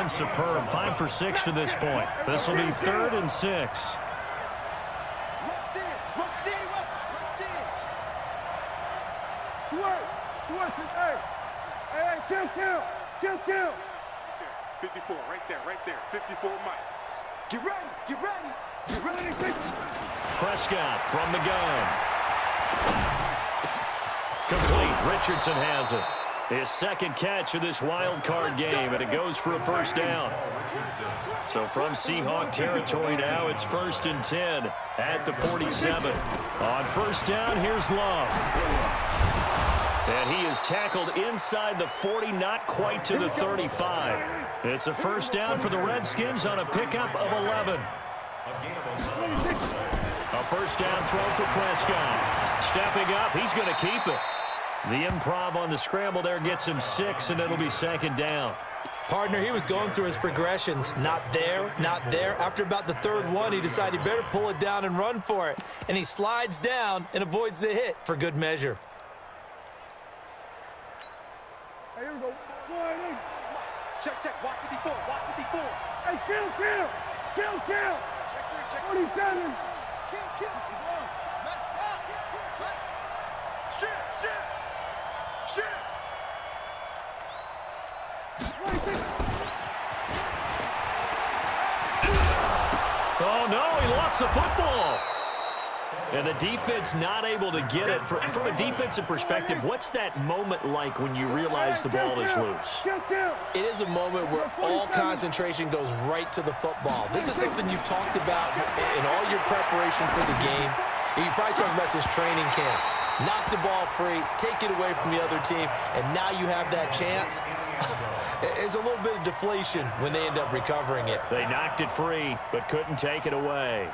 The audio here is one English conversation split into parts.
been superb. 5 for 6 to this point. This will be 3rd and 6. Kill. 54, right there. 54, Mike. Get ready. Prescott from the gun. Complete. Richardson has it. His second catch of this wild card game, and it goes for a first down. So from Seahawk territory now, it's 1st and 10 at the 47. On first down, here's Love. And he is tackled inside the 40, not quite to the 35. It's a first down for the Redskins on a pickup of 11. A first down throw for Prescott. Stepping up, he's going to keep it. The improv on the scramble there gets him 6, and it'll be 2nd down. Partner, he was going through his progressions. Not there. After about the 3rd one, he decided he better pull it down and run for it. And he slides down and avoids the hit for good measure. Hey, here we go. Check. Watch 54. Hey, kill. Check 47. Kill. Let's pop. Shit. Oh, no, he lost the football. And the defense not able to get it. From a defensive perspective, what's that moment like when you realize the ball is loose? It is a moment where all concentration goes right to the football. This is something you've talked about in all your preparation for the game. You probably talked about since training camp. Knock the ball free, take it away from the other team, and now you have that chance. There's a little bit of deflation when they end up recovering it. They knocked it free, but couldn't take it away.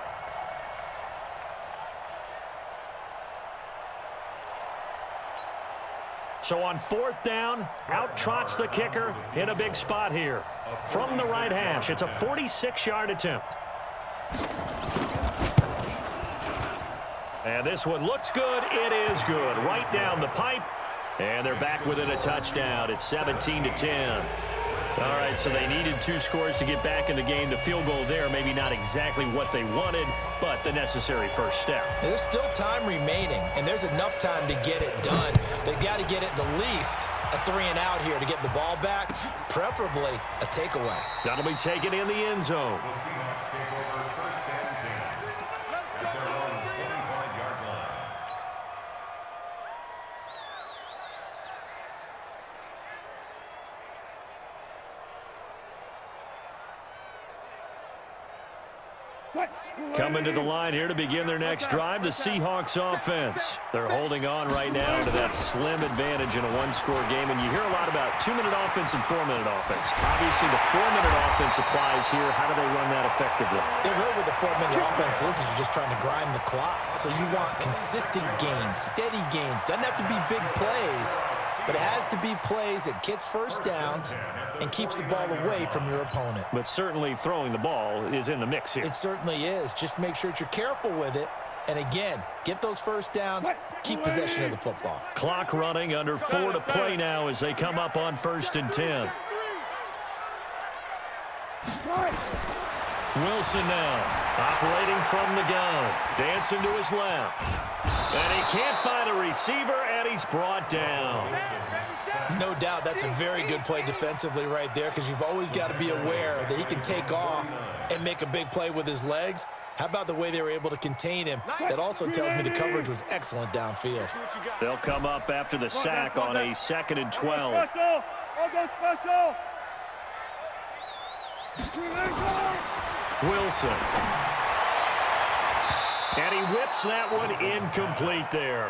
So on 4th down, out trots the kicker in a big spot here. From the right hash, it's a 46-yard attempt. And this one looks good. It is good. Right down the pipe. And they're back within a touchdown. It's 17-10. All right, so they needed 2 scores to get back in the game. The field goal there, maybe not exactly what they wanted, but the necessary first step. There's still time remaining, and there's enough time to get it done. They've got to get it the least a 3 and out here to get the ball back, preferably a takeaway. That'll be taken in the end zone. Coming to the line here to begin their next drive, the Seahawks offense. They're holding on right now to that slim advantage in a 1-score game, and you hear a lot about 2-minute offense and 4-minute offense. Obviously, the 4-minute offense applies here. How do they run that effectively? Yeah, really with the 4-minute offense is you're just trying to grind the clock. So you want consistent gains, steady gains. Doesn't have to be big plays, but it has to be plays that gets first downs and keeps the ball away from your opponent. But certainly throwing the ball is in the mix here. It certainly is. Just make sure that you're careful with it. And again, get those first downs, keep possession of the football. Clock running, under 4 to play now as they come up on 1st and 10. Wilson now, operating from the gun, dancing to his left. And he can't find a receiver, and he's brought down. No doubt that's a very good play defensively right there, because you've always got to be aware that he can take off and make a big play with his legs. How about the way they were able to contain him? That also tells me the coverage was excellent downfield. They'll come up after the sack on a 2nd and 12. Wilson. And he whips that one incomplete there.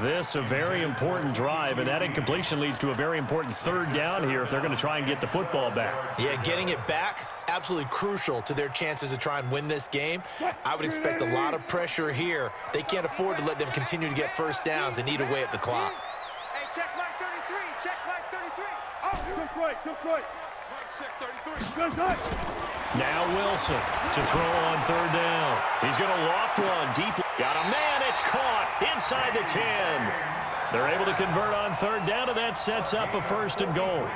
This a very important drive, and that incompletion leads to a very important 3rd down here if they're going to try and get the football back. Yeah, getting it back, absolutely crucial to their chances to try and win this game. I would expect a lot of pressure here. They can't afford to let them continue to get first downs and eat away at the clock. Hey, check line 33. Check line 33. Oh, took right. Check 33. Good. Now Wilson to throw on 3rd down. He's going to loft one deep. Got a man. It's caught inside the 10. They're able to convert on 3rd down, and that sets up a 1st and goal.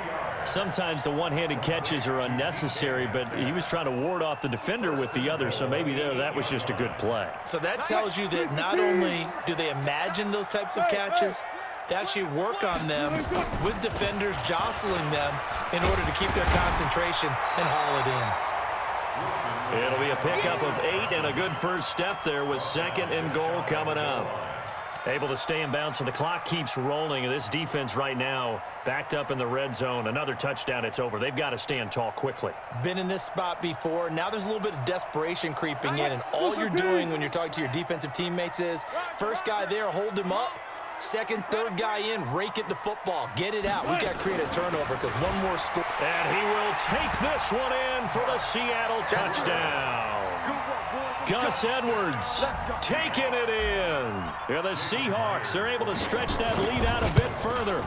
Sometimes the one-handed catches are unnecessary, but he was trying to ward off the defender with the other, so maybe that was just a good play. So that tells you that not only do they imagine those types of catches, they actually work on them with defenders jostling them in order to keep their concentration and haul it in. It'll be a pickup of 8 and a good first step there with 2nd and goal coming up. Able to stay in bounds, so the clock keeps rolling. And this defense right now backed up in the red zone. Another touchdown, it's over. They've got to stand tall quickly. Been in this spot before. Now there's a little bit of desperation creeping in, and all you're doing when you're talking to your defensive teammates is first guy there, hold him up. Second, third guy in, rake it to football. Get it out. We've got to create a turnover because one more score. And he will take this one in for the Seattle touchdown. Gus Edwards taking it in. Yeah, the Seahawks, they're able to stretch that lead out a bit further.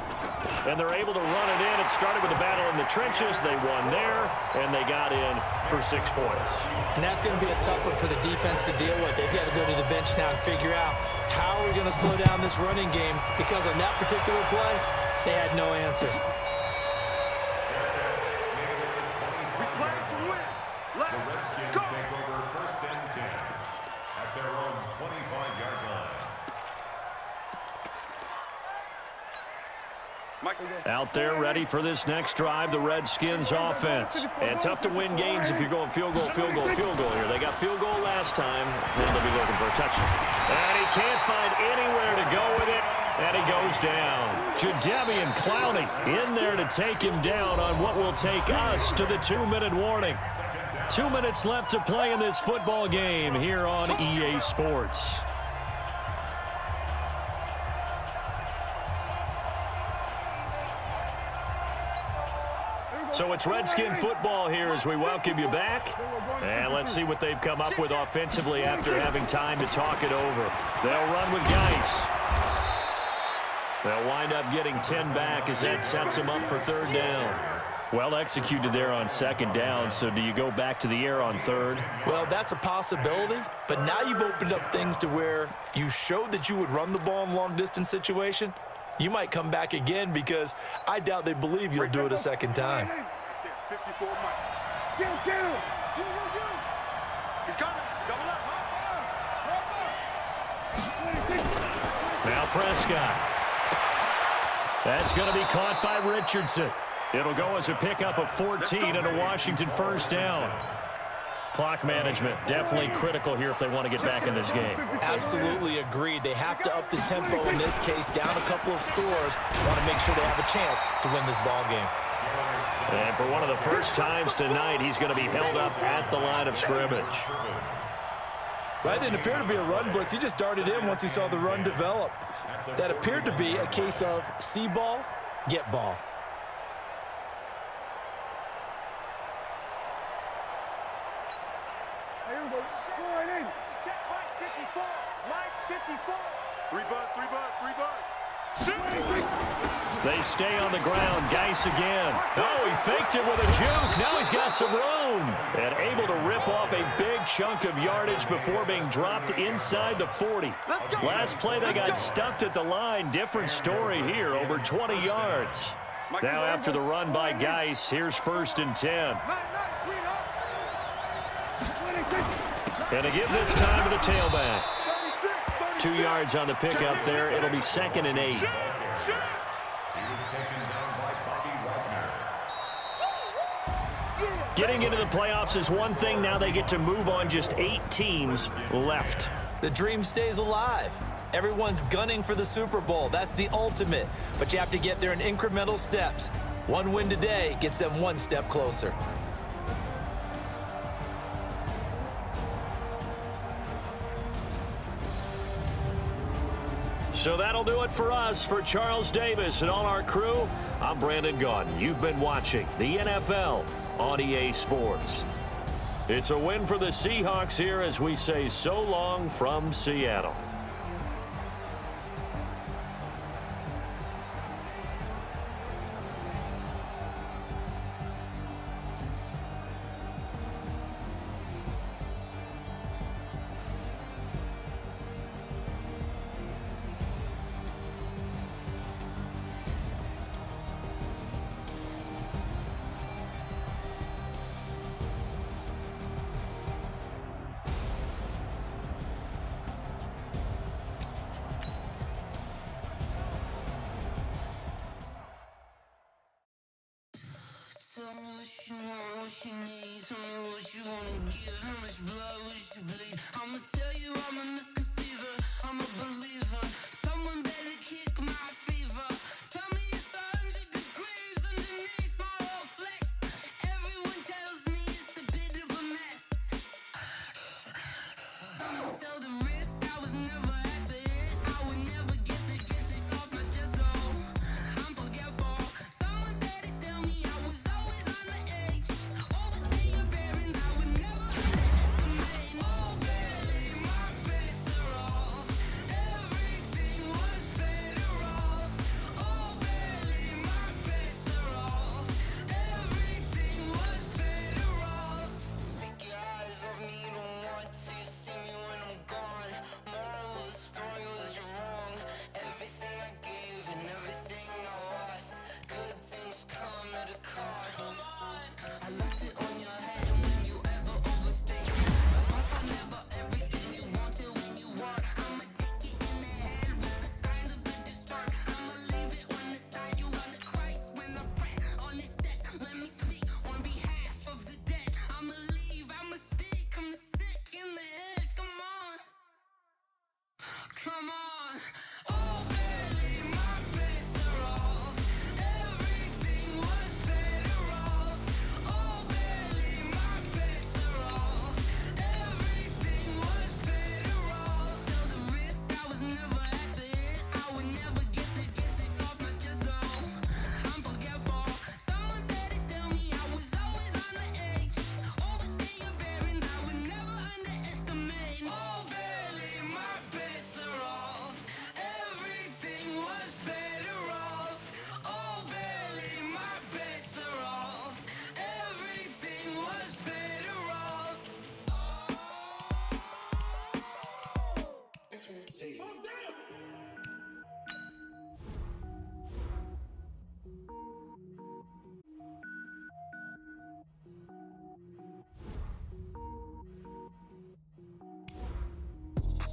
And they're able to run it in. It started with a battle in the trenches. They won there, and they got in for 6 points. And that's going to be a tough one for the defense to deal with. They've got to go to the bench now and figure out how are we going to slow down this running game, because on that particular play, they had no answer. We play to win. Let's go. Take over 1st and 10 at their own 25-yard line. Out there ready for this next drive, the Redskins offense. And tough to win games if you're going field goal, field goal, field goal here. They got field goal last time, then they'll be looking for a touchdown. And he can't find anywhere to go with it, and he goes down. Jadeveon Clowney in there to take him down on what will take us to the 2-minute warning. 2 minutes left to play in this football game here on EA Sports. So it's Redskin football here as we welcome you back. And let's see what they've come up with offensively after having time to talk it over. They'll run with Geis. They'll wind up getting 10 back as that sets them up for 3rd down. Well executed there on 2nd down, so do you go back to the air on 3rd? Well, that's a possibility, but now you've opened up things to where you showed that you would run the ball in long-distance situation. You might come back again because I doubt they believe you'll do it a 2nd time. 54 Mike. Get him, get him. He's coming. Double up. Now Prescott. That's going to be caught by Richardson. It'll go as a pickup of 14 and a Washington 1st down. Clock management definitely critical here if they want to get back in this game. Absolutely agreed. They have to up the tempo in this case, down a couple of scores. Want to make sure they have a chance to win this ball game. And for one of the first times tonight, he's going to be held up at the line of scrimmage. That didn't appear to be a run blitz. He just darted in once he saw the run develop. That appeared to be a case of see ball, get ball. Check Mike 54. Mike 54. 3 buzz, 3 buzz, 3 buzz. They stay on the ground. Geis again. Oh, he faked it with a juke. Now he's got some room. And able to rip off a big chunk of yardage before being dropped inside the 40. Last play, they got stuffed at the line. Different story here, over 20 yards. Now after the run by Geis, here's 1st and 10. And to give this time to the tailback. 2 yards on the pickup there. It'll be 2nd and 8. Getting into the playoffs is one thing. Now they get to move on. Just 8 teams left. The dream stays alive. Everyone's gunning for the Super Bowl. That's the ultimate. But you have to get there in incremental steps. One win today gets them 1 step closer. So that'll do it for us. For Charles Davis and all our crew, I'm Brandon Gaudin. You've been watching the NFL on EA Sports. It's a win for the Seahawks here as we say so long from Seattle.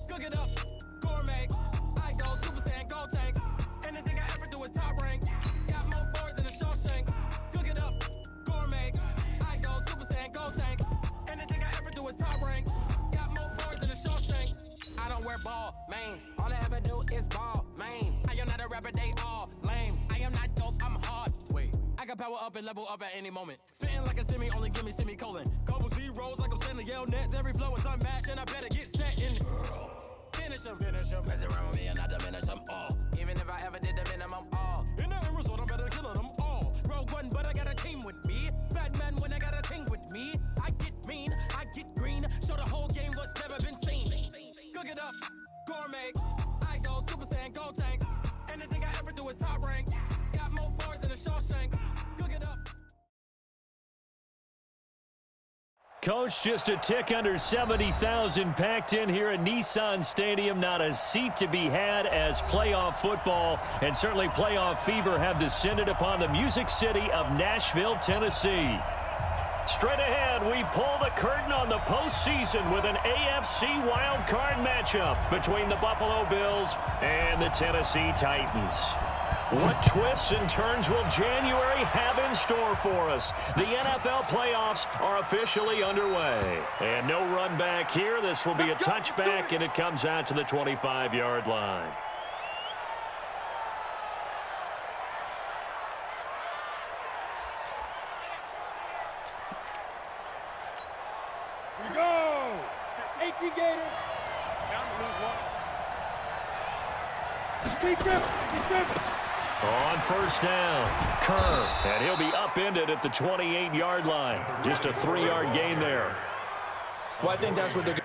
Cook it up, gourmet. I go Super Saiyan, gold tank. Anything I ever do is top rank. Got more boards than a Shawshank. Cook it up, gourmet. I go Super Saiyan, gold tank. Anything I ever do is top rank. Got more boards than a Shawshank. I don't wear ball mains. All I ever do is ball main. I am not a rapper, they all lame. I am not dope, I'm hard. Wait, I can power up and level up at any moment. Spitting like a semi, only give me semicolon. Couple zeros like I'm sending yell nets. Every flow is unmatched and I better get set in. Finish them. Mess around with me and I diminish them all. Even if I ever did the minimum all. In the end result, I'm better killing them all. Rogue One, but I got a team with me. Batman when I got a team with me. I get mean, I get green. Show the whole game what's never been seen. Cook it up, gourmet. I go Super Saiyan, gold tanks. Anything I ever do is top rank. Got more bars than a Shawshank. Cook it up. Coach, just a tick under 70,000 packed in here at Nissan Stadium. Not a seat to be had as playoff football and certainly playoff fever have descended upon the Music City of Nashville, Tennessee. Straight ahead, we pull the curtain on the postseason with an AFC wildcard matchup between the Buffalo Bills and the Tennessee Titans. What twists and turns will January have in store for us? The NFL playoffs are officially underway. And no run back here. This will be a touchback, and it comes out to the 25-yard line. Here we go. 18 Gators. Down to lose one. Keep dribbling. On first down, Kerr, and he'll be upended at the 28-yard line. Just a 3-yard gain there. Well, I think that's what they're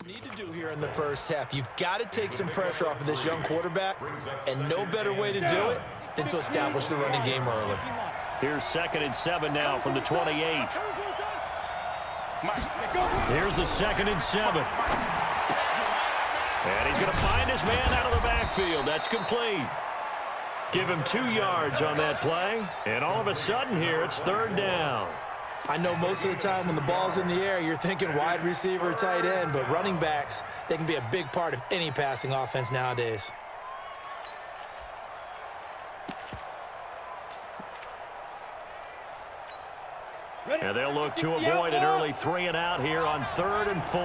need to do here in the first half. You've got to take some pressure off of this young quarterback, and no better way to do it than to establish the running game early. Here's 2nd and 7 now from the 28. Here's the 2nd and 7. And he's going to find his man out of the backfield. That's complete. Give him 2 yards on that play. And all of a sudden here, it's 3rd down. I know most of the time when the ball's in the air, you're thinking wide receiver, tight end, but running backs, they can be a big part of any passing offense nowadays. And they'll look to avoid an early 3 and out here on 3rd and 4.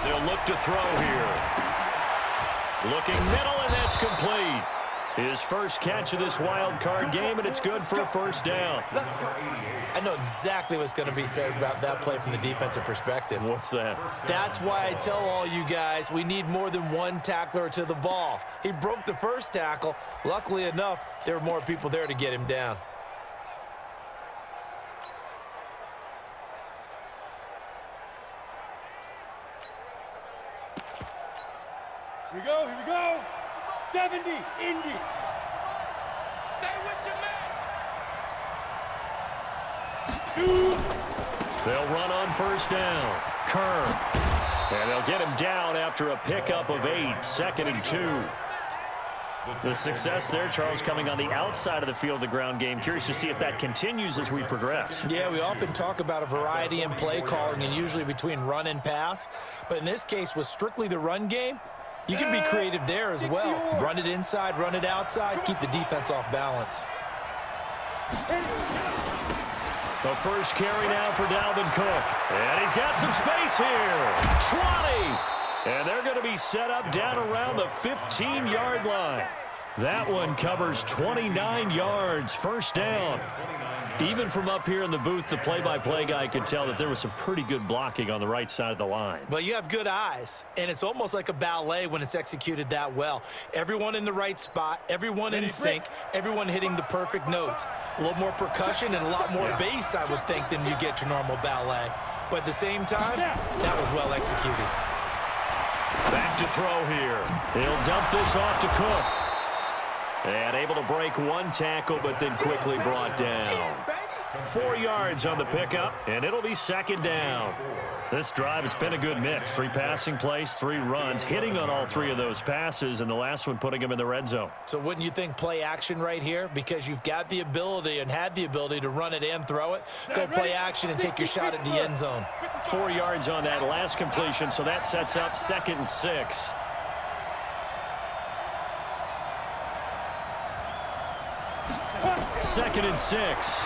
They'll look to throw here. Looking middle, and that's complete. His first catch of this wild card game, and it's good for a 1st down. I know exactly what's going to be said about that play from the defensive perspective. What's that? That's why I tell all you guys we need more than one tackler to the ball. He broke the first tackle. Luckily enough, there were more people there to get him down. Here we go, here we go. 70, Indy. Stay with your man. Shoot. They'll run on 1st down. Kerr. And they'll get him down after a pickup of 8. 2nd and 2. The success there, Charles, coming on the outside of the field of the ground game. Curious to see if that continues as we progress. Yeah, we often talk about a variety in play calling and usually between run and pass. But in this case, with strictly the run game, you can be creative there as well. Run it inside, run it outside, keep the defense off balance. The first carry now for Dalvin Cook. And he's got some space here. 20. And they're going to be set up down around the 15-yard line. That one covers 29 yards. 1st down. Even from up here in the booth, the play-by-play guy could tell that there was some pretty good blocking on the right side of the line. Well, you have good eyes, and it's almost like a ballet when it's executed that well. Everyone in the right spot, everyone in sync, everyone hitting the perfect notes. A little more percussion and a lot more bass, I would think, than you get your normal ballet. But at the same time, that was well executed. Back to throw here. He'll dump this off to Cook. And able to break one tackle, but then quickly brought down. 4 yards on the pickup, and it'll be 2nd down. This drive, it's been a good mix. 3 passing plays, 3 runs, hitting on all 3 of those passes, and the last one putting him in the red zone. So wouldn't you think play action right here? Because you've got the ability and had the ability to run it and throw it. Go play action and take your shot at the end zone. 4 yards on that last completion, so that sets up 2nd and 6. Second and 6.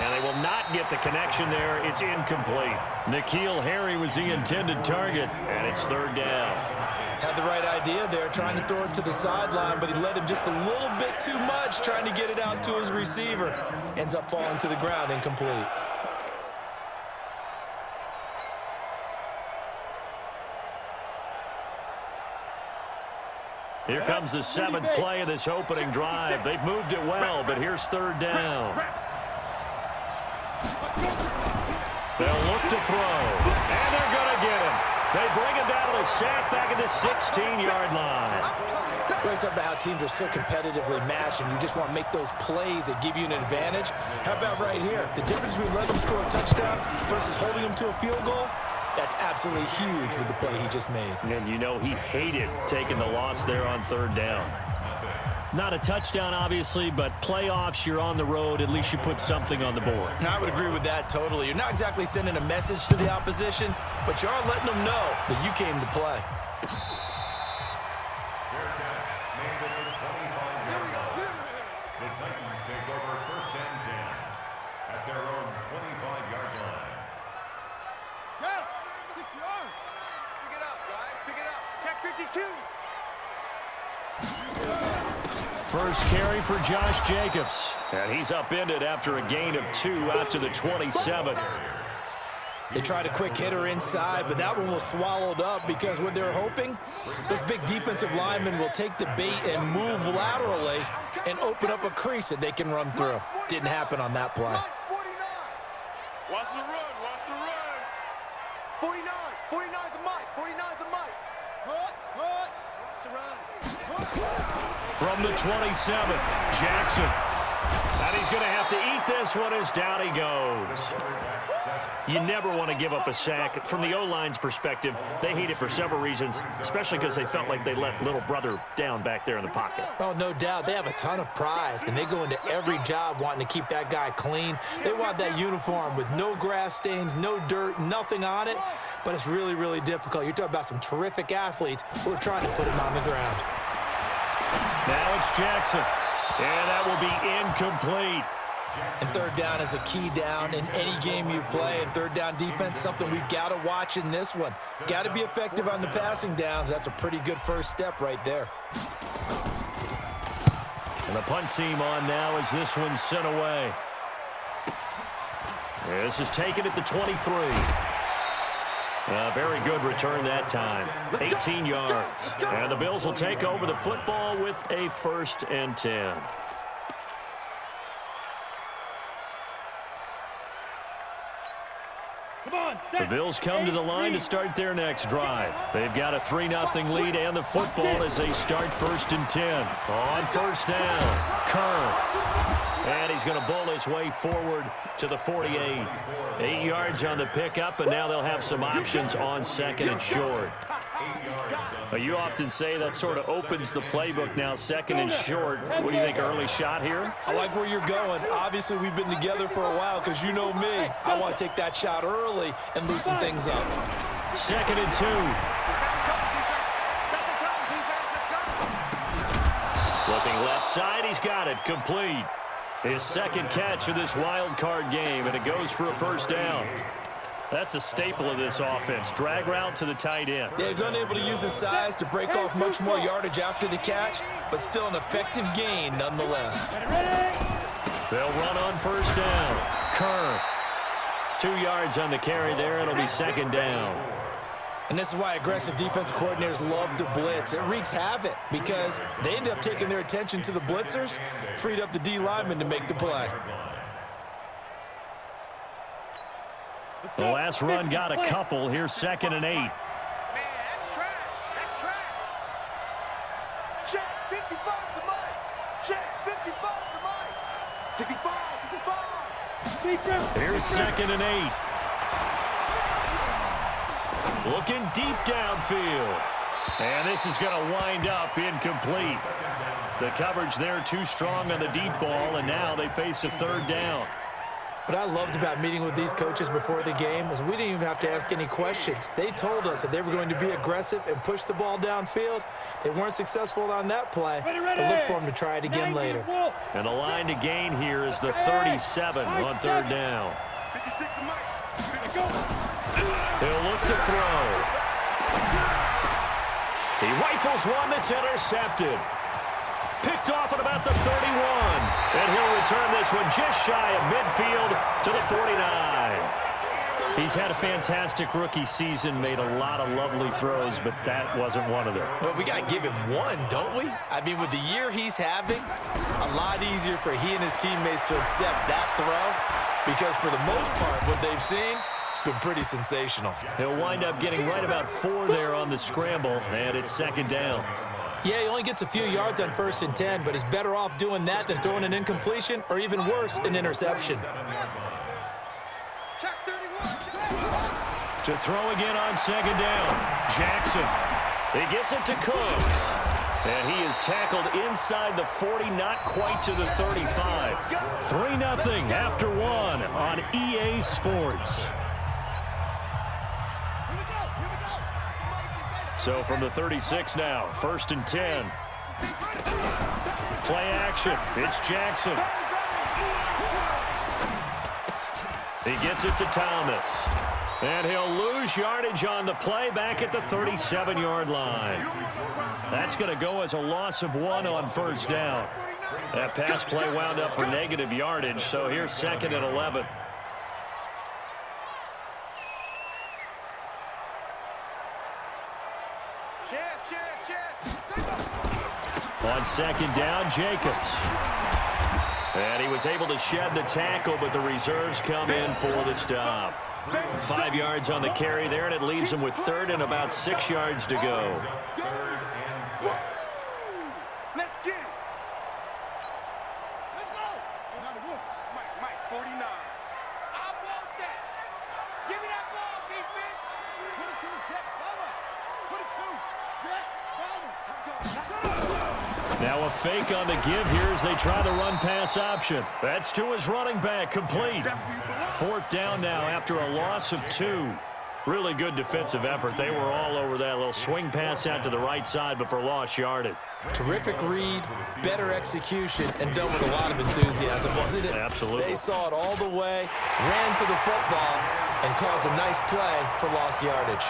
And they will not get the connection there. It's incomplete. N'Keal Harry was the intended target, and it's 3rd down. Had the right idea there, trying to throw it to the sideline, but he led him just a little bit too much, trying to get it out to his receiver. Ends up falling to the ground, incomplete. Here comes the 7th play of this opening drive. They've moved it well, but here's 3rd down. They'll look to throw, and they're going to get him. They bring him down to the sack back at the 16-yard line. We always talk about how teams are so competitively matched, and you just want to make those plays that give you an advantage. How about right here? The difference between letting them score a touchdown versus holding them to a field goal, that's absolutely huge with the play he just made. And you know he hated taking the loss there on 3rd down. Not a touchdown, obviously, but playoffs, you're on the road. At least you put something on the board. I would agree with that totally. You're not exactly sending a message to the opposition, but you are letting them know that you came to play. Fair catch made at the 25-yard line. The Titans take over 1st and 10 at their own 25-yard line. Go! 6 yards. Pick it up, guys. Pick it up. Check 52. First carry for Josh Jacobs. And he's upended after a gain of 2 out to the 27. They tried a quick hitter inside, but that one was swallowed up because what they're hoping, those big defensive linemen will take the bait and move laterally and open up a crease that they can run through. Didn't happen on that play. Watch the run. Watch the run. 49. 49's the mic. 49's the mic. Cut. Cut. Watch the run. From the 27, Jackson. And he's going to have to eat this one as down he goes. You never want to give up a sack. From the O-line's perspective, they hate it for several reasons, especially because they felt like they let little brother down back there in the pocket. Oh, no doubt. They have a ton of pride, and they go into every job wanting to keep that guy clean. They want that uniform with no grass stains, no dirt, nothing on it, but it's really, really difficult. You're talking about some terrific athletes who are trying to put him on the ground. Now it's Jackson, and that will be incomplete. And third down is a key down in any game you play. And third down defense, something we've got to watch in this one. Got to be effective on the passing downs. That's a pretty good first step right there. And the punt team on now as this one's sent away. This is taken at the 23. A very good return that time. 18 yards. And the Bills will take over the football with a 1st and 10. The Bills come to the line to start their next drive. They've got a 3-0 lead and the football as they start 1st and 10. On 1st down, Kerr. And he's going to bowl his way forward to the 48. 8 yards on the pickup, and now they'll have some options on 2nd and short. You often say that sort of opens the playbook now, 2nd and short. What do you think, early shot here? I like where you're going. Obviously, we've been together for a while because you know me. I want to take that shot early and loosen things up. 2nd and 2. Looking left side, he's got it, complete. His 2nd catch of this wild card game, and it goes for a 1st down. That's a staple of this offense. Drag route to the tight end. Yeah, he's unable to use his size to break off much more yardage after the catch, but still an effective gain nonetheless. They'll run on 1st down. Kerr. 2 yards on the carry there. It'll be 2nd down. And this is why aggressive defensive coordinators love to blitz. It wreaks havoc because they end up taking their attention to the blitzers, freed up the D lineman to make the play. The last run got a couple. Here's 2nd and 8. Man, that's trash. That's trash. Check 55 to Mike. Check 55 to Mike. 65, 65. Here's 2nd and 8. Looking deep downfield. And this is going to wind up incomplete. The coverage there too strong on the deep ball, and now they face a 3rd down. What I loved about meeting with these coaches before the game is we didn't even have to ask any questions. They told us that they were going to be aggressive and push the ball downfield. They weren't successful on that play, but look for them to try it again later. And the line to gain here is the 37 on 3rd down. 56 to Mike. He'll look to throw. He rifles one that's intercepted. Picked off at about the 31. And he'll return this one just shy of midfield to the 49. He's had a fantastic rookie season, made a lot of lovely throws, but that wasn't one of them. Well, we got to give him one, don't we? I mean, with the year he's having, a lot easier for he and his teammates to accept that throw because for the most part, what they've seen, it's been pretty sensational. He'll wind up getting right about 4 there on the scramble, and it's 2nd down. Yeah, he only gets a few yards on 1st and 10, but he's better off doing that than throwing an incompletion or even worse, an interception. Check 31. To throw again on 2nd down. Jackson. He gets it to Cooks. And he is tackled inside the 40, not quite to the 35. 3-0 after 1 on EA Sports. So from the 36 now, 1st and 10. Play action. It's Jackson. He gets it to Thomas. And he'll lose yardage on the play back at the 37-yard line. That's going to go as a loss of 1 on 1st down. That pass play wound up for negative yardage, so here's 2nd and 11. On 2nd down, Jacobs. And he was able to shed the tackle, but the reserves come in for the stop. 5 yards on the carry there, and it leaves him with 3rd and about 6 yards to go. Let's get it. Let's go. Now a fake on the give here as they try the run-pass option. That's to his running back, complete. Fourth down now after a loss of 2. Really good defensive effort. They were all over that little swing pass out to the right side, but for lost yardage. Terrific read, better execution, and done with a lot of enthusiasm, wasn't it? Absolutely. They saw it all the way, ran to the football, and caused a nice play for lost yardage.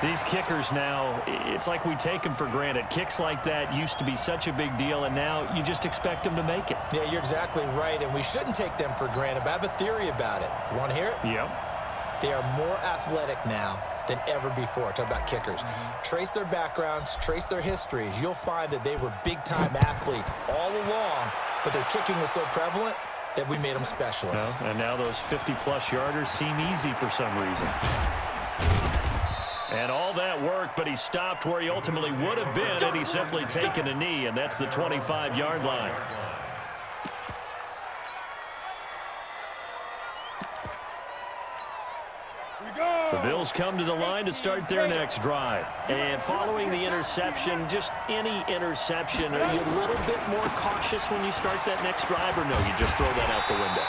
These kickers now, it's like we take them for granted. Kicks like that used to be such a big deal, and now you just expect them to make it. Yeah, you're exactly right, and we shouldn't take them for granted, but I have a theory about it. You want to hear it? Yep. They are more athletic now than ever before. Talk about kickers. Trace their backgrounds, trace their histories. You'll find that they were big-time athletes all along, but their kicking was so prevalent that we made them specialists. Well, and now those 50-plus yarders seem easy for some reason. And all that work, but he stopped where he ultimately would have been had he simply taken a knee, and that's the 25-yard line. The Bills come to the line to start their next drive. And following the interception, just any interception, are you a little bit more cautious when you start that next drive, or no, you just throw that out the window?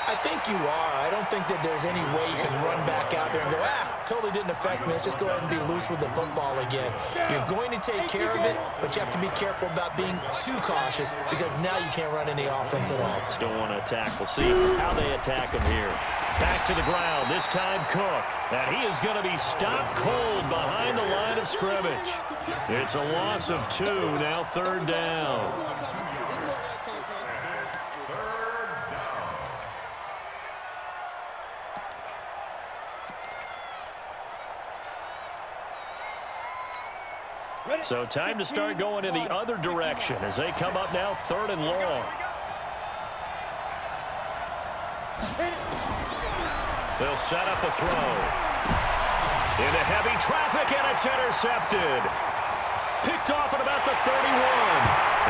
I think you are. I don't think that there's any way you can run back out there and go, totally didn't affect me. Let's just go ahead and be loose with the football again. You're going to take care of it, but you have to be careful about being too cautious because now you can't run any offense at all. Still want to attack. We'll see how they attack him here. Back to the ground, this time Cook. And he is going to be stopped cold behind the line of scrimmage. It's a loss of 2, now third down. So time to start going in the other direction as they come up now 3rd and long. They'll set up the throw. Into heavy traffic, and it's intercepted. Picked off at about the 31.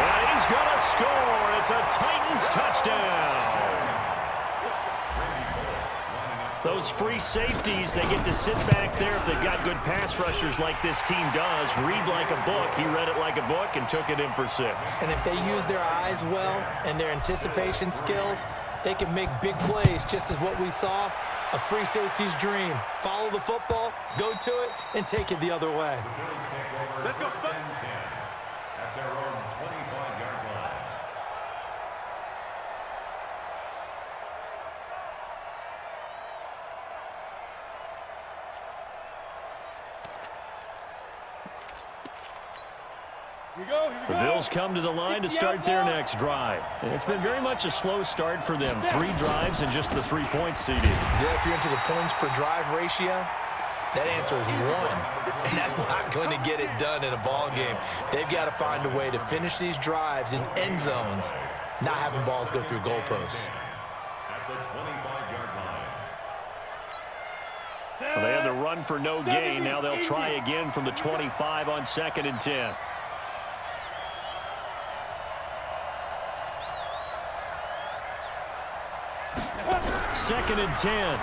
And he's going to score. It's a Titans touchdown. Those free safeties, they get to sit back there if they've got good pass rushers like this team does. Read like a book. He read it like a book and took it in for 6. And if they use their eyes well and their anticipation skills, they can make big plays, just as what we saw, a free safety's dream. Follow the football, go to it, and take it the other way. Let's go. At their own 25-yard line. The Bills come to the line to start their next drive. It's been very much a slow start for them. 3 drives and just the 3 points seeded. Yeah, if you're into the points per drive ratio, that answer is 1. And that's not going to get it done in a ball game. They've got to find a way to finish these drives in end zones, not having balls go through goalposts. At the 25-yard line. Well, they had the run for no gain. Now they'll try again from the 25 on 2nd and 10. Second and 10.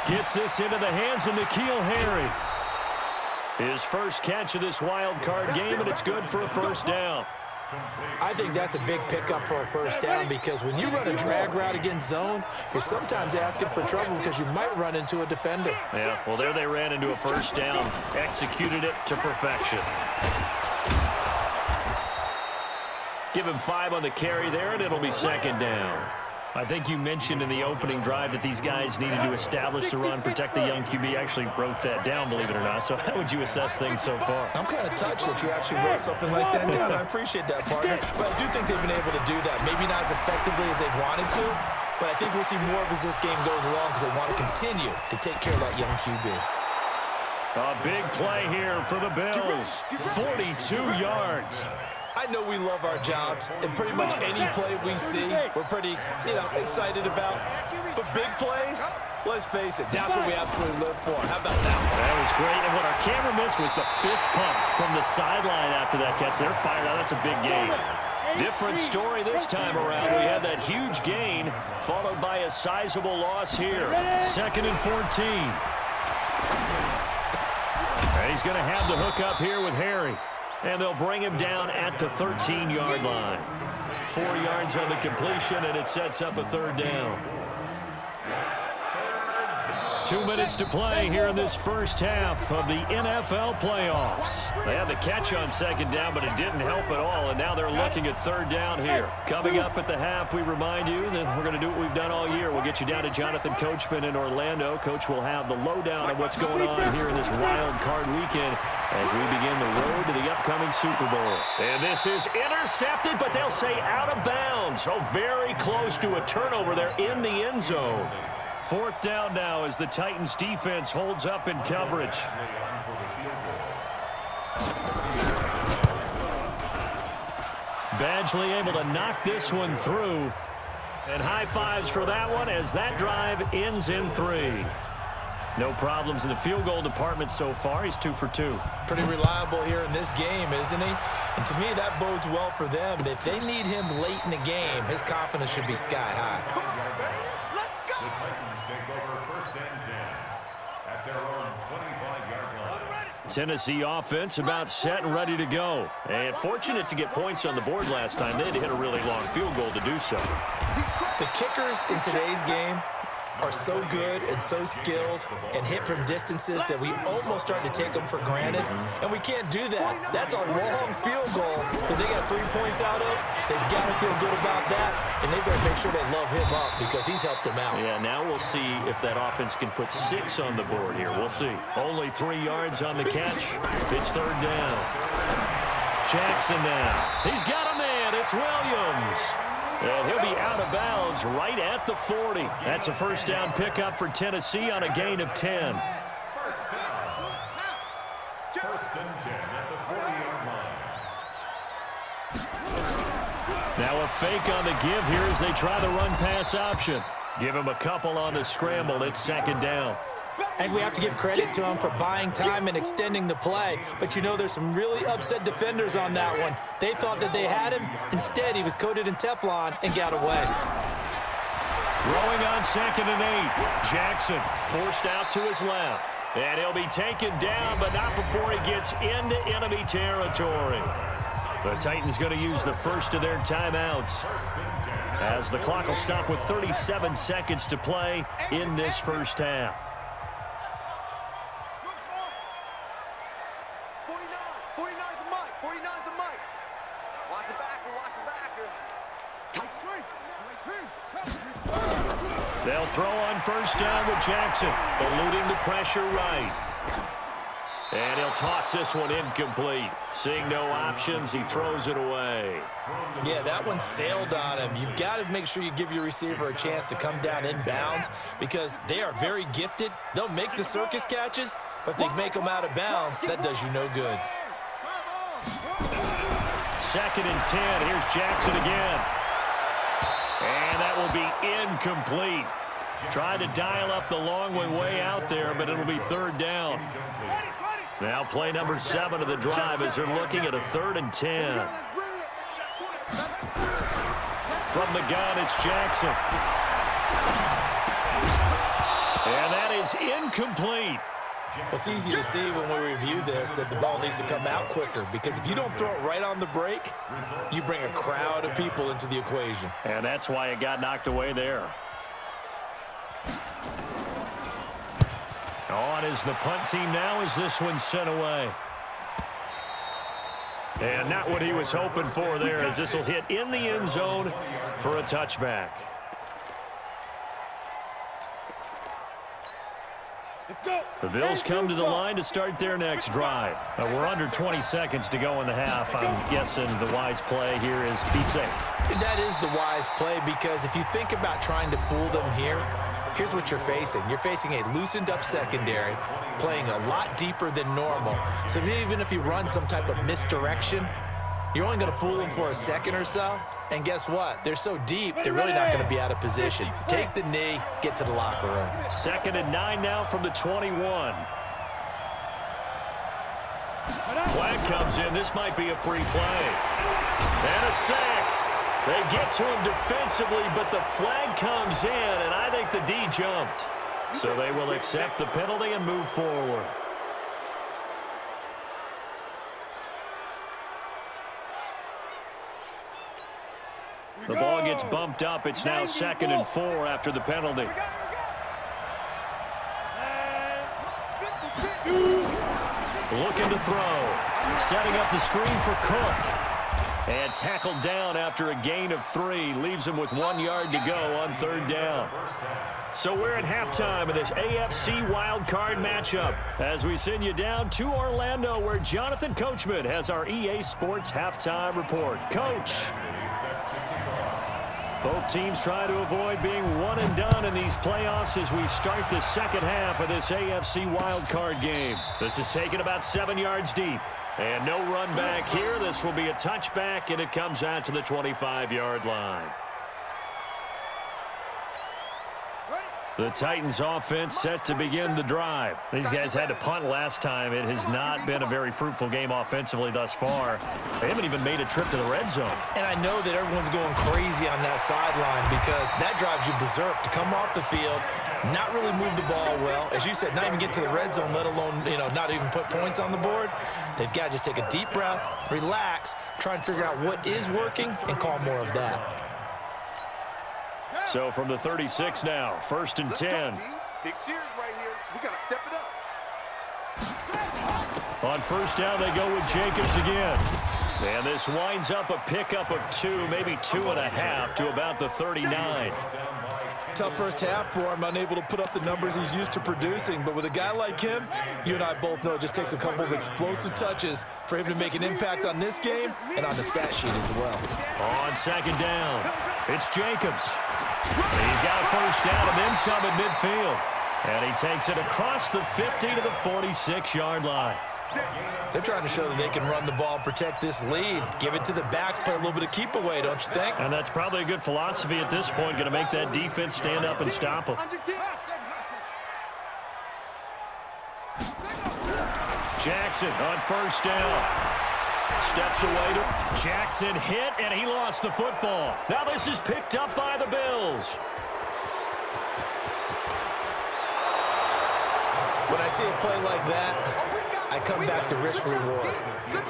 Gets this into the hands of N'Keal Harry. His first catch of this wild card game, and it's good for a first down. I think that's a big pickup for a first down because when you run a drag route against zone, you're sometimes asking for trouble because you might run into a defender. Yeah, well, there they ran into a first down, executed it to perfection. Give him 5 on the carry there, and it'll be second down. I think you mentioned in the opening drive that these guys needed to establish the run, protect the young QB. I actually wrote that down, believe it or not. So how would you assess things so far? I'm kind of touched that you actually wrote something like that down. I appreciate that, partner. But I do think they've been able to do that. Maybe not as effectively as they wanted to, but I think we'll see more of as this game goes along because they want to continue to take care of that young QB. A big play here for the Bills. 42 yards. I know we love our jobs, and pretty much any play we see, we're pretty, excited about. But big plays, let's face it, that's what we absolutely live for. How about that one? That was great, and what our camera missed was the fist pumps from the sideline after that catch. They're fired out. That's a big gain. Different story this time around. We had that huge gain, followed by a sizable loss here. 2nd and 14. And he's going to have the hook up here with Harry. And they'll bring him down at the 13-yard line. 4 yards on the completion, and it sets up a third down. 2 minutes to play here in this first half of the NFL playoffs. They had the catch on second down, but it didn't help at all, and now they're looking at third down here. Coming up at the half, we remind you that we're going to do what we've done all year. We'll get you down to Jonathan Coachman in Orlando. Coach will have the lowdown of what's going on here in this wild card weekend as we begin the road to the upcoming Super Bowl. And this is intercepted, but they'll say out of bounds. Oh, very close to a turnover there in the end zone. Fourth down now as the Titans defense holds up in coverage. Badgley able to knock this one through. And high fives for that one as that drive ends in 3. No problems in the field goal department so far. He's 2 for 2. Pretty reliable here in this game, isn't he? And to me, that bodes well for them. If they need him late in the game, his confidence should be sky high. The Titans take over first and 10 at their own 25-yard line. Tennessee offense about set and ready to go. And fortunate to get points on the board last time. They had to hit a really long field goal to do so. The kickers in today's game are so good and so skilled and hit from distances that we almost start to take them for granted. And we can't do that. That's a long field goal that they got 3 points out of. They've got to feel good about that, and they better make sure they love him up because he's helped them out. Yeah, now we'll see if that offense can put 6 on the board here. We'll see. Only 3 yards on the catch. It's third down. Jackson now. He's got a man. It's Williams. And he'll be out of bounds right at the 40. That's a first down pickup for Tennessee on a gain of 10. First and 10 at the 40-yard line. Now a fake on the give here as they try the run-pass option. Give him a couple on the scramble. It's second down. I think we have to give credit to him for buying time and extending the play. But, you know, there's some really upset defenders on that one. They thought that they had him. Instead, he was coated in Teflon and got away. Throwing on second and 8. Jackson forced out to his left. And he'll be taken down, but not before he gets into enemy territory. The Titans going to use the first of their timeouts as the clock will stop with 37 seconds to play in this first half. 49's the mic. 49's the mic. Watch the backer. Watch the backer. Tight screen. They'll throw on first down with Jackson, eluding the pressure right. And he'll toss this one incomplete. Seeing no options, he throws it away. Yeah, that one sailed on him. You've got to make sure you give your receiver a chance to come down inbounds because they are very gifted. They'll make the circus catches, but if they make them out of bounds, that does you no good. Second and 10. Here's Jackson again. And that will be incomplete. Tried to dial up the long way out there, but it'll be third down. Now play number 7 of the drive as they're looking at a 3rd and 10. From the gun, it's Jackson. And that is incomplete. Well, it's easy to see when we review this that the ball needs to come out quicker because if you don't throw it right on the break, you bring a crowd of people into the equation. And that's why it got knocked away there. On is the punt team now as this one's sent away. And not what he was hoping for there as this will hit in the end zone for a touchback. The Bills come to the line to start their next drive. We're under 20 seconds to go in the half. I'm guessing the wise play here is be safe. That is the wise play because if you think about trying to fool them here, here's what you're facing. You're facing a loosened up secondary, playing a lot deeper than normal. So even if you run some type of misdirection, you're only going to fool them for a second or so. And guess what? They're so deep, they're really not going to be out of position. Take the knee, get to the locker room. 2nd and 9 now from the 21. Flag comes in. This might be a free play. And a sack. They get to him defensively, but the flag comes in, and I think the D jumped. So they will accept the penalty and move forward. The ball gets bumped up. It's now 2nd and 4 after the penalty. Looking to throw. Setting up the screen for Cook. And tackled down after a gain of 3. Leaves him with 1 yard to go on 3rd down. So we're at halftime of this AFC wildcard matchup as we send you down to Orlando where Jonathan Coachman has our EA Sports halftime report. Coach. Both teams try to avoid being one and done in these playoffs as we start the second half of this AFC wildcard game. This is taken about 7 yards deep. And no run back here. This will be a touchback, and it comes out to the 25-yard line. The Titans offense set to begin the drive. These guys had to punt last time. It has not been a very fruitful game offensively thus far. They haven't even made a trip to the red zone. And I know that everyone's going crazy on that sideline because that drives you berserk to come off the field, not really move the ball well. As you said, not even get to the red zone, let alone, not even put points on the board. They've got to just take a deep breath, relax, try and figure out what is working, and call more of that. So from the 36 now, 1st and 10. Big series right here. We got to step it up. On 1st down, they go with Jacobs again. And this winds up a pickup of 2, maybe 2.5 to about the 39. Tough first half for him, unable to put up the numbers he's used to producing. But with a guy like him, you and I both know it just takes a couple of explosive touches for him to make an impact on this game and on the stat sheet as well. On 2nd down, it's Jacobs. He's got a 1st down and then some at midfield. And he takes it across the 50 to the 46-yard line. They're trying to show that they can run the ball, protect this lead, give it to the backs, play a little bit of keep away, don't you think? And that's probably a good philosophy at this point, going to make that defense stand up and stop them. Jackson on 1st down. Steps away to Jackson, hit, and he lost the football. Now this is picked up by the Bills. When I see a play like that, I come back to risk reward.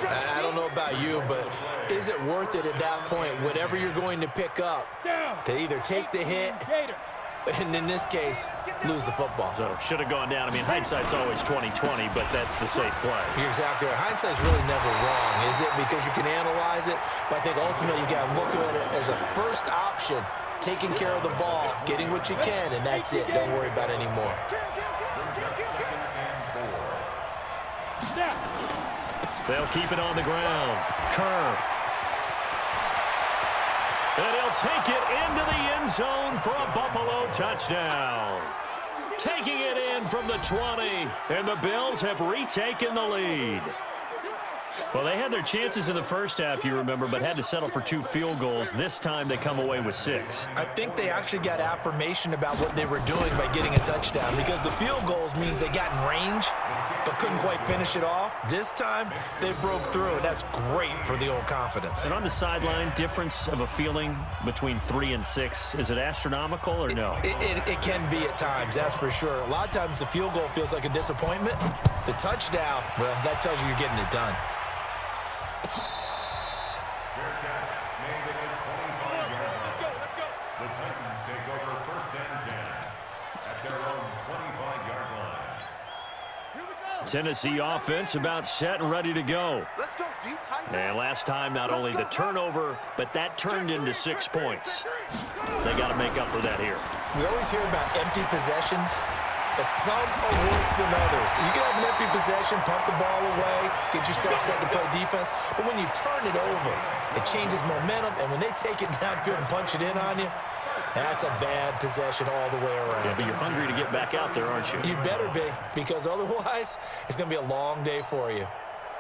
I don't know about you, but is it worth it at that point, whatever you're going to pick up, to either take the hit, and in this case, lose the football? So should have gone down. I mean, hindsight's always 20/20, but that's the safe play. You're exactly right. Hindsight's really never wrong, is it? Because you can analyze it, but I think ultimately you got to look at it as a first option, taking care of the ball, getting what you can, and that's it. Don't worry about it anymore. They'll keep it on the ground. Kerr. And he'll take it into the end zone for a Buffalo touchdown. Taking it in from the 20, and the Bills have retaken the lead. Well, they had their chances in the first half, you remember, but had to settle for 2 field goals. This time they come away with 6. I think they actually got affirmation about what they were doing by getting a touchdown, because the field goals means they got in range but couldn't quite finish it off. This time they broke through, and that's great for the old confidence. And on the sideline, difference of a feeling between 3 and 6, is it astronomical or no? It can be at times, that's for sure. A lot of times the field goal feels like a disappointment. The touchdown, well, that tells you you're getting it done. Tennessee offense about set and ready to go. And last time, not only the turnover, but that turned into 6 points. They got to make up for that here. We always hear about empty possessions, but some are worse than others. You can have an empty possession, punt the ball away, get yourself set to play defense, but when you turn it over, it changes momentum, and when they take it downfield and punch it in on you, that's a bad possession all the way around. Yeah, but you're hungry to get back out there, aren't you? You better be, because otherwise, it's going to be a long day for you.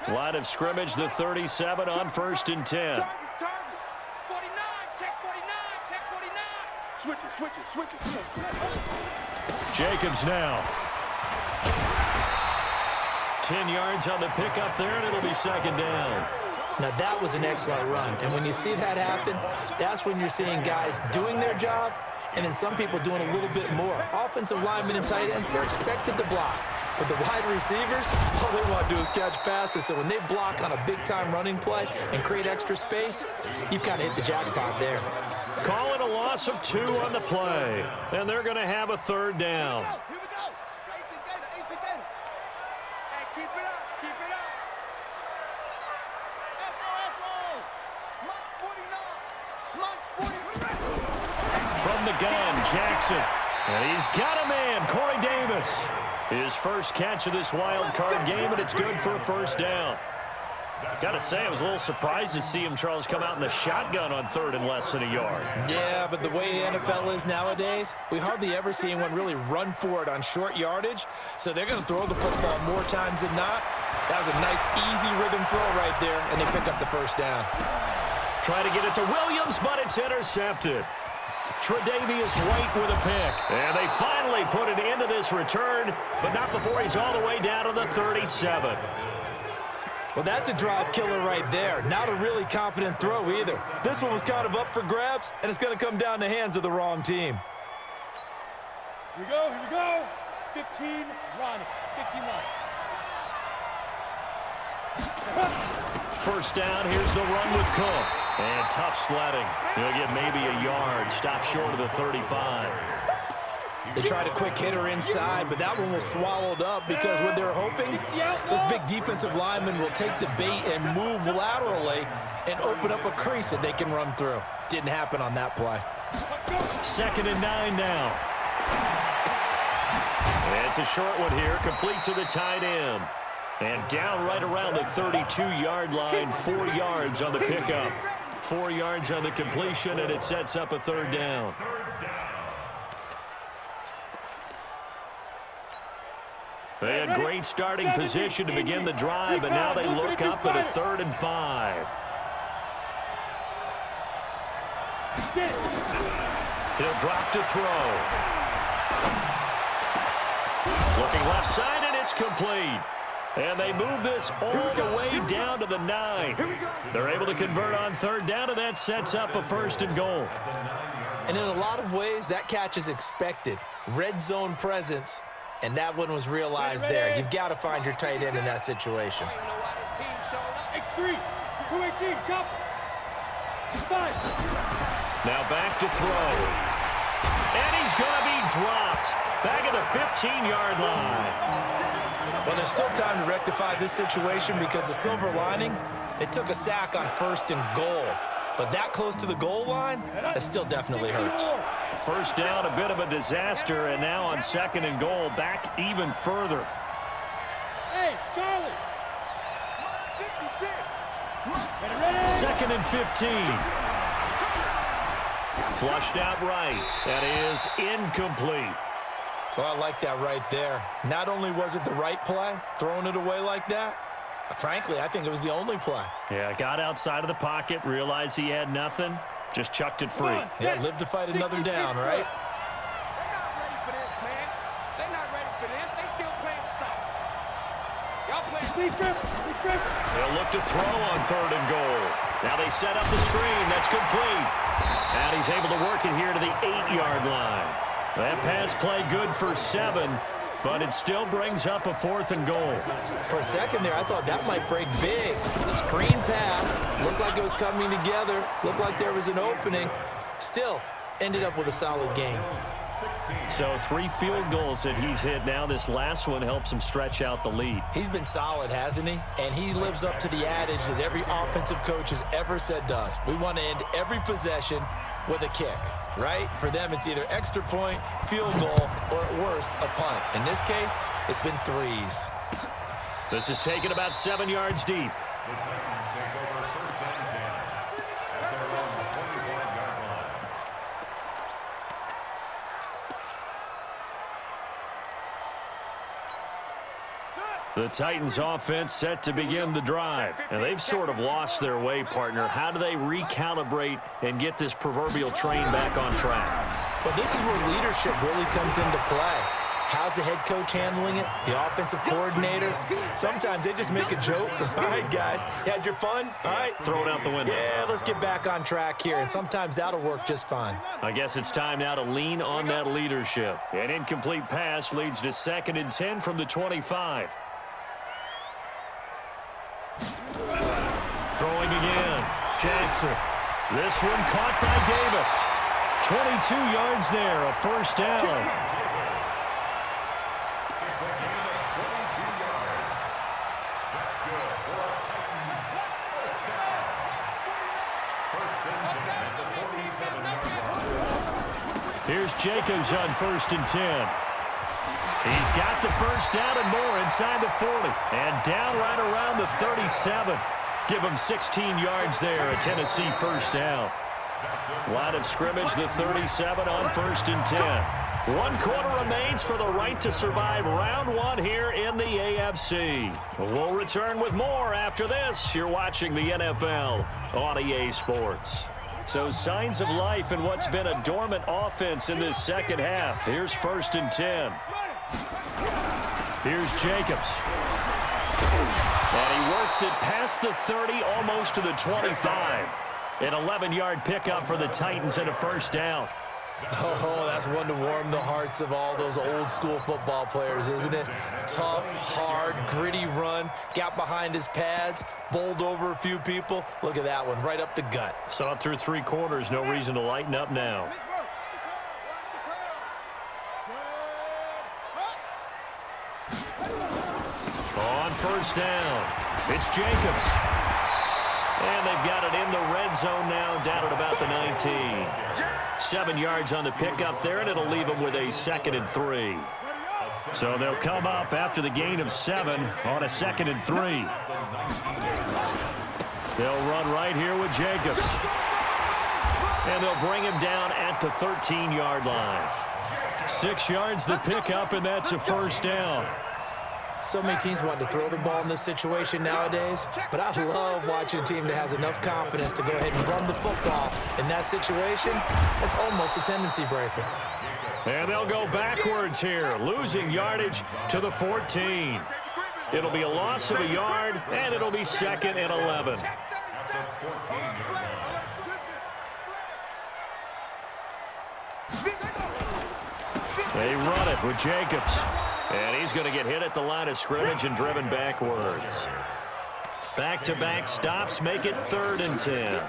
Line of scrimmage, the 37 on 1st and 10. 49, check 49, check 49. Switch it. Jacobs now. 10 yards on the pickup there, and it'll be 2nd down. Now, that was an excellent run. And when you see that happen, that's when you're seeing guys doing their job and then some people doing a little bit more. Offensive linemen and tight ends, they're expected to block. But the wide receivers, all they want to do is catch passes. So when they block on a big-time running play and create extra space, you've kind of hit the jackpot there. Call it a loss of 2 on the play. And they're going to have a third down. Here we go. Hey, keep it up. Keep it up. F-O. March 49. From the gun, Jackson. And he's got a man, Corey Davis. His first catch of this wild card game, and it's good for a first down. Got to say, I was a little surprised to see him, Charles, come out in the shotgun on 3rd and less than a yard. Yeah, but the way NFL is nowadays, we hardly ever see anyone really run for it on short yardage. So they're going to throw the football more times than not. That was a nice, easy rhythm throw right there, and they pick up the first down. Try to get it to Williams, but it's intercepted. Tre'Davious White with a pick. And they finally put an end to this return, but not before he's all the way down to the 37. Well, that's a drive killer right there. Not a really confident throw either. This one was kind of up for grabs, and it's going to come down the hands of the wrong team. Here we go. 15 run. 15 run. First down, here's the run with Cook. And tough sledding. He'll get maybe a yard. Stop short of the 35. They tried a quick hitter inside, but that one was swallowed up because what they're hoping, this big defensive lineman will take the bait and move laterally and open up a crease that they can run through. Didn't happen on that play. 2nd and 9 now. And it's a short one here, complete to the tight end. And down right around the 32-yard line, 4 yards on the pickup. 4 yards on the completion, and it sets up a third down. They had great starting position to begin the drive, and now they look up at a 3rd and 5. He'll drop to throw. Looking left side, and it's complete. And they move this all the way down to the 9. They're able to convert on 3rd down, and that sets up a 1st and goal. And in a lot of ways, that catch is expected. Red zone presence, and that one was realized there. You've got to find your tight end in that situation. X3, 218, chop. 5. Now back to throw. And he's going to be dropped. Back at the 15-yard line. Well, there's still time to rectify this situation because the silver lining, they took a sack on 1st and goal. But that close to the goal line, that still definitely hurts. First down, a bit of a disaster, and now on 2nd and goal, back even further. Hey, Charlie. 56. 2nd and 15. Flushed out right. That is incomplete. Well, I like that right there. Not only was it the right play, throwing it away like that, frankly, I think it was the only play. Yeah, got outside of the pocket, realized he had nothing, just chucked it free. Yeah, live to fight another down, right? They're not ready for this, man. They're not ready for this. They still playing soft. Y'all playing defense. They'll look to throw on 3rd and goal. Now they set up the screen. That's complete. And he's able to work it here to the 8-yard line. That pass play good for 7, but it still brings up a 4th and goal. For a second there, I thought that might break big. Screen pass, looked like it was coming together, looked like there was an opening. Still, ended up with a solid game. So 3 field goals that he's hit now. This last one helps him stretch out the lead. He's been solid, hasn't he? And he lives up to the adage that every offensive coach has ever said to us. We want to end every possession with a kick, right? For them, it's either extra point, field goal, or at worst, a punt. In this case, it's been 3s. This is taken about 7 yards deep. The Titans take over 1st and 10 at their own 25-yard line. The Titans offense set to begin the drive. And they've sort of lost their way, partner. How do they recalibrate and get this proverbial train back on track? Well, this is where leadership really comes into play. How's the head coach handling it? The offensive coordinator? Sometimes they just make a joke. All right, guys, you had your fun? All right. Throw it out the window. Yeah, let's get back on track here. And sometimes that'll work just fine. I guess it's time now to lean on that leadership. An incomplete pass leads to 2nd and 10 from the 25. Throwing again. Jackson. This one caught by Davis. 22 yards there, a first down. It's a gain of 22 yards. That's good for a Titans first down. First and 10 at the 47-yard line. Here's Jacobs on 1st and 10. He's got the first down and more inside the 40. And down right around the 37. Give him 16 yards there, a Tennessee first down. Line of scrimmage, the 37 on 1st and 10. 1 quarter remains for the right to survive round 1 here in the AFC. We'll return with more after this. You're watching the NFL on EA Sports. So signs of life in what's been a dormant offense in this second half. Here's 1st and 10. Here's Jacobs. And he works it past the 30, almost to the 25. An 11-yard pickup for the Titans and a first down. Oh, that's one to warm the hearts of all those old-school football players, isn't it? Tough, hard, gritty run. Got behind his pads, bowled over a few people. Look at that one, right up the gut. Saw it through 3 quarters. No reason to lighten up now. On first down, it's Jacobs. And they've got it in the red zone now, down at about the 19. 7 yards on the pickup there, and it'll leave them with a 2nd and 3. So they'll come up after the gain of 7 on a 2nd and 3. They'll run right here with Jacobs. And they'll bring him down at the 13-yard line. 6 yards the pickup, and that's a first down. So many teams want to throw the ball in this situation nowadays, but I love watching a team that has enough confidence to go ahead and run the football. In that situation, it's almost a tendency breaker. And they'll go backwards here, losing yardage to the 14. It'll be a loss of a yard, and it'll be 2nd and 11. They run it with Jacobs. And he's going to get hit at the line of scrimmage and driven backwards. Back-to-back stops make it 3rd and 10.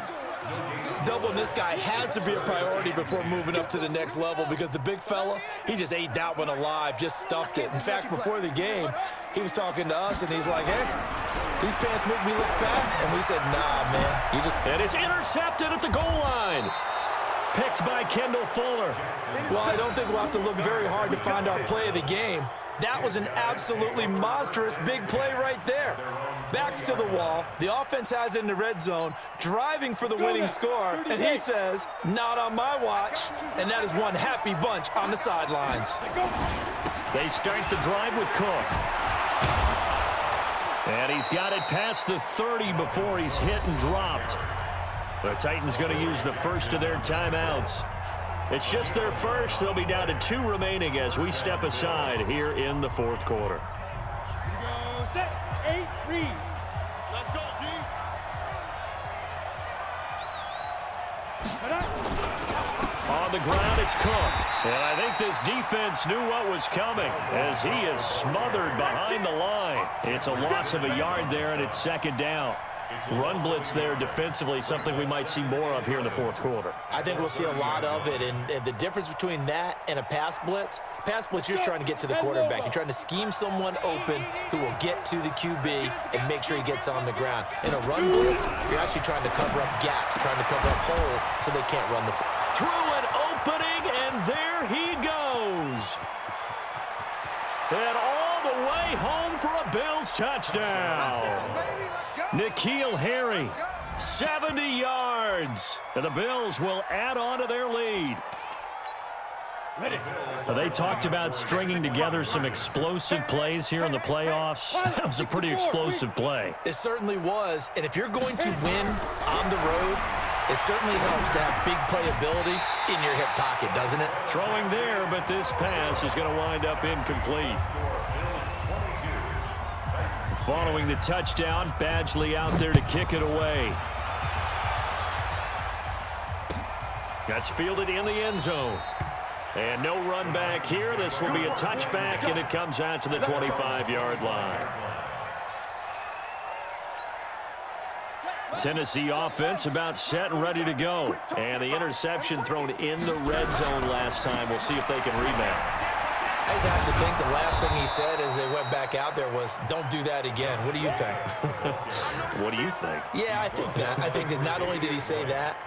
Doubling this guy has to be a priority before moving up to the next level because the big fella, he just ate that one alive, just stuffed it. In fact, before the game, he was talking to us, and he's like, hey, these pants make me look fat. And we said, nah, man. And it's intercepted at the goal line. Picked by Kendall Fuller. Well, I don't think we'll have to look very hard to find our play of the game. That was an absolutely monstrous big play right there. Backs to the wall. The offense has it in the red zone, driving for the winning score. And he says, not on my watch. And that is one happy bunch on the sidelines. They start the drive with Cook. And he's got it past the 30 before he's hit and dropped. The Titans going to use the first of their timeouts. It's just their first. They'll be down to 2 remaining as we step aside here in the 4th quarter. Go, set, 8, read. Let's go, D. On the ground, it's Cook. And I think this defense knew what was coming as he is smothered behind the line. It's a loss of a yard there, and it's 2nd down. Run blitz there defensively, something we might see more of here in the 4th quarter. I think we'll see a lot of it, and the difference between that and a pass blitz, you're just trying to get to the quarterback. You're trying to scheme someone open who will get to the QB and make sure he gets on the ground. In a run blitz, you're actually trying to cover up gaps, trying to cover up holes so they can't run the through an opening, and there he goes. And all the way home for a Bills touchdown. N'Keal Harry, 70 yards. And the Bills will add on to their lead. They talked about stringing together some explosive plays here in the playoffs. That was a pretty explosive play. It certainly was. And if you're going to win on the road, it certainly helps to have big playability in your hip pocket, doesn't it? Throwing there, but this pass is going to wind up incomplete. Following the touchdown, Badgley out there to kick it away. That's fielded in the end zone. And no run back here. This will be a touchback, and it comes out to the 25-yard line. Tennessee offense about set and ready to go. And the interception thrown in the red zone last time. We'll see if they can rebound. I just have to think the last thing he said as they went back out there was, don't do that again. What do you think? What do you think? Yeah, I think that. I think that not only did he say that,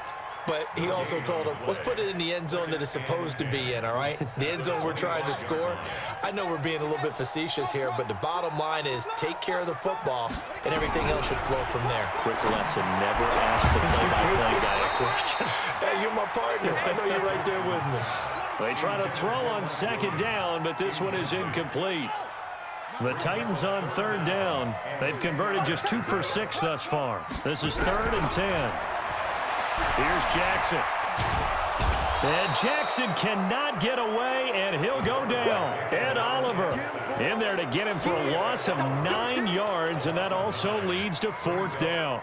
but he also told him, let's put it in the end zone that it's supposed to be in, all right? The end zone we're trying to score. I know we're being a little bit facetious here, but the bottom line is take care of the football, and everything else should flow from there. Quick lesson, never ask the play-by-play guy a question. Hey, you're my partner. I know you're right there with me. They try to throw on second down, but this one is incomplete. The Titans on third down. They've converted just 2 for 6 thus far. This is 3rd and 10. Here's Jackson. And Jackson cannot get away, and he'll go down. Ed Oliver in there to get him for a loss of 9 yards, and that also leads to 4th down.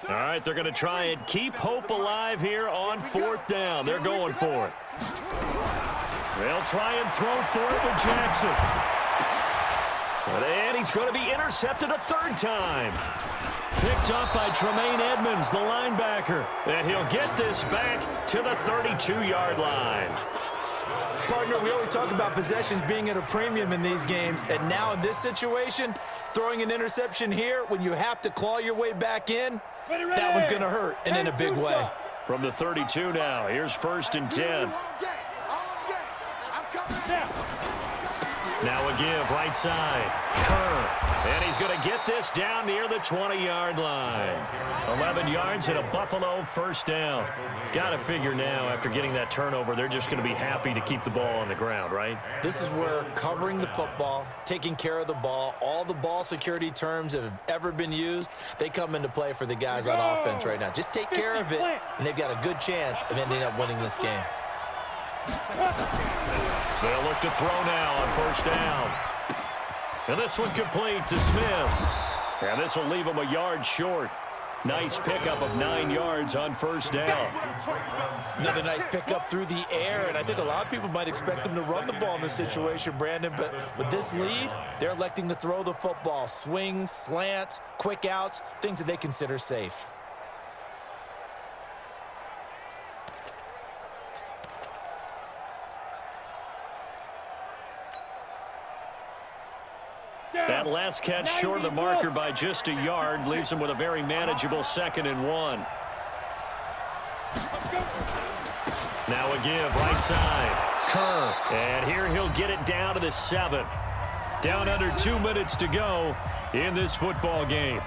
All right, they're going to try and keep hope alive here on 4th down. They're going for it. They'll try and throw for it with Jackson. And he's going to be intercepted a 3rd time. Picked up by Tremaine Edmonds, the linebacker. And he'll get this back to the 32-yard line. Partner, we always talk about possessions being at a premium in these games, and now in this situation, throwing an interception here when you have to claw your way back in, that one's going to hurt, and in a big way. From the 32 now, here's 1st and 10. Now a give, right side. Kerr. And he's going to get this down near the 20-yard line. 11 yards and a Buffalo 1st down. Got to figure now, after getting that turnover, they're just going to be happy to keep the ball on the ground, right? This is where covering the football, taking care of the ball, all the ball security terms that have ever been used, they come into play for the guys on offense right now. Just take care of it, and they've got a good chance of ending up winning this game. They'll look to throw now on 1st down. And this one complete to Smith. And this will leave him a yard short. Nice pickup of 9 yards on 1st down. Another nice pickup through the air, and I think a lot of people might expect them to run the ball in this situation, Brandon, but with this lead, they're electing to throw the football. Swings, slants, quick outs, things that they consider safe. That last catch short of the marker by just a yard leaves him with a very manageable 2nd and 1. Now a give, right side. Kerr. And here he'll get it down to the 7. Down under 2 minutes to go in this football game.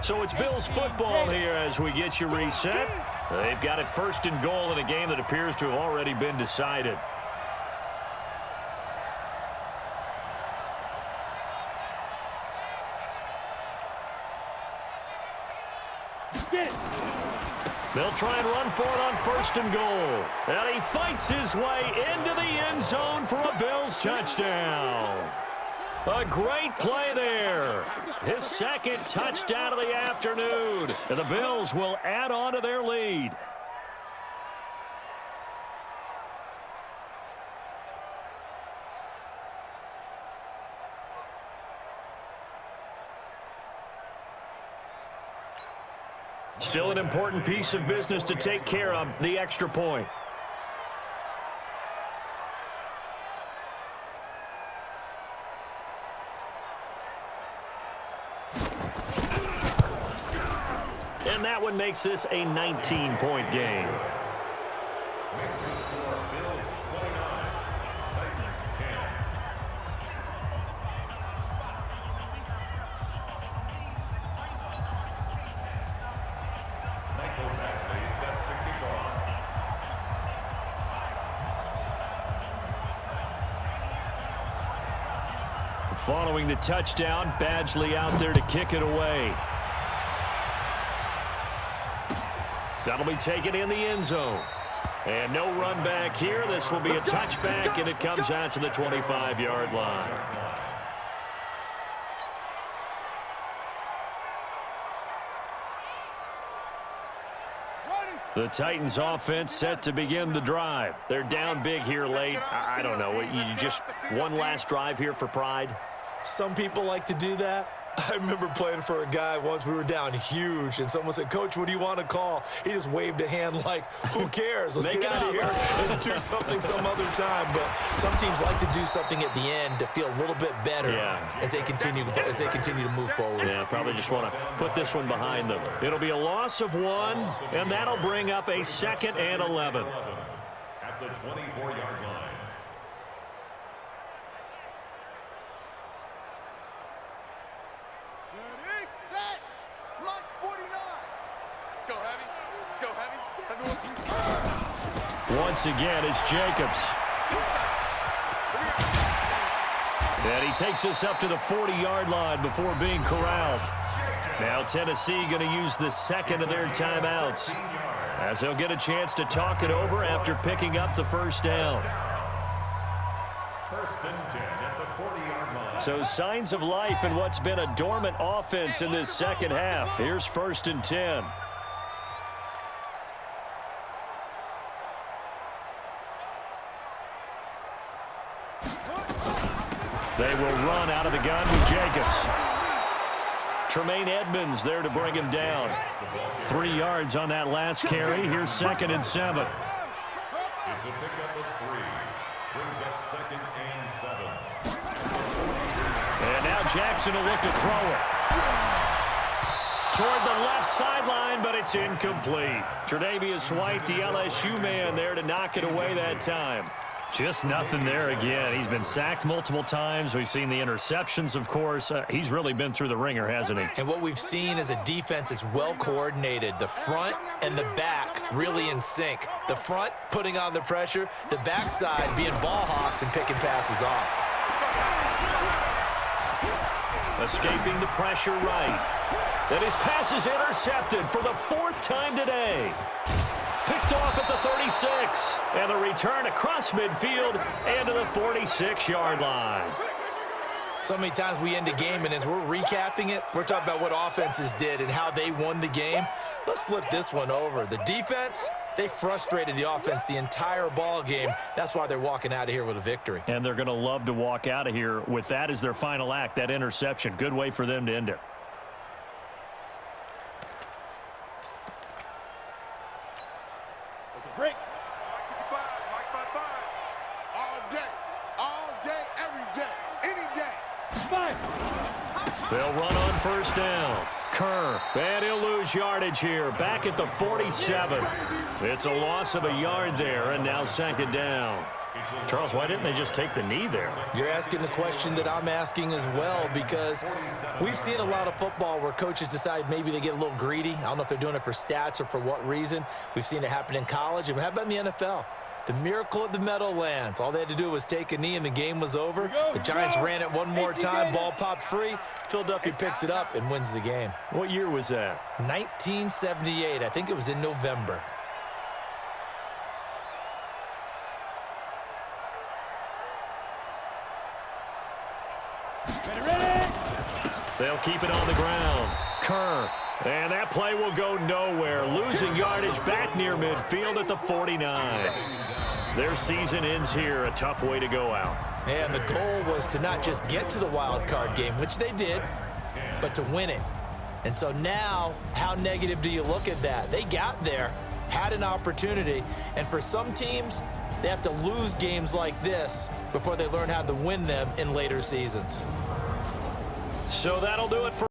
So it's Bills football here as we get you reset. They've got it 1st and goal in a game that appears to have already been decided. They'll try and run for it on 1st and goal. And he fights his way into the end zone for a Bills touchdown. A great play there. His 2nd touchdown of the afternoon. And the Bills will add on to their lead. Still an important piece of business to take care of, the extra point. And that one makes this a 19-point game. Following the touchdown, Badgley out there to kick it away. That'll be taken in the end zone. And no run back here. This will be a touchback, and it comes out to the 25-yard line. The Titans offense set to begin the drive. They're down big here late. I don't know. You just one last drive here for pride? Some people like to do that. I remember playing for a guy once. We were down huge, and someone said, "Coach, what do you want to call?" He just waved a hand like, who cares? Let's get out of here and do something some other time. But some teams like to do something at the end to feel a little bit better as they continue to move forward. Yeah, probably just want to put this one behind them. It'll be a loss of 1, and that'll bring up a 2nd and 11. At the 24-yard line. Once again, it's Jacobs. And he takes us up to the 40-yard line before being corralled. Now Tennessee going to use the second of their timeouts, as they'll get a chance to talk it over after picking up the first down. First and 10 at the 40-yard line. So signs of life in what's been a dormant offense in this second half. Here's 1st and 10. They will run out of the gun with Jacobs. Tremaine Edmonds there to bring him down. 3 yards on that last carry. Here's 2nd and 7. It's a pickup of 3. Brings up 2nd and 7. And now Jackson will look to throw it. Toward the left sideline, but it's incomplete. Tre'Davious White, the LSU man, there to knock it away that time. Just nothing there again. He's been sacked multiple times. We've seen the interceptions, of course. He's really been through the ringer, hasn't he? And what we've seen is a defense that's well coordinated. The front and the back really in sync. The front putting on the pressure, the backside being ball hawks and picking passes off. Escaping the pressure right. And his pass is intercepted for the 4th time today. Picked off at the 36. And the return across midfield and to the 46-yard line. So many times we end a game, and as we're recapping it, we're talking about what offenses did and how they won the game. Let's flip this one over. The defense, they frustrated the offense the entire ball game. That's why they're walking out of here with a victory. And they're going to love to walk out of here with that as their final act, that interception. Good way for them to end it. Break. Mike 55. All day, every day, any day. They'll run on 1st down. Kerr, and he'll lose yardage here. Back at the 47. It's a loss of a yard there, and now 2nd down. Charles, why didn't they just take the knee there? You're asking the question that I'm asking as well, because we've seen a lot of football where coaches decide maybe they get a little greedy. I don't know if they're doing it for stats or for what reason. We've seen it happen in college, and how about in the NFL? The miracle at the Meadowlands. All they had to do was take a knee, and the game was over. The Giants ran it one more time. Ball popped free. Philadelphia picks it up and wins the game. What year was that? 1978. I think it was in November. They'll keep it on the ground. Kerr. And that play will go nowhere. Losing yardage back near midfield at the 49. Their season ends here. A tough way to go out. And the goal was to not just get to the wild card game, which they did, but to win it. And so now, how negative do you look at that? They got there, had an opportunity, and for some teams, they have to lose games like this before they learn how to win them in later seasons. So that'll do it for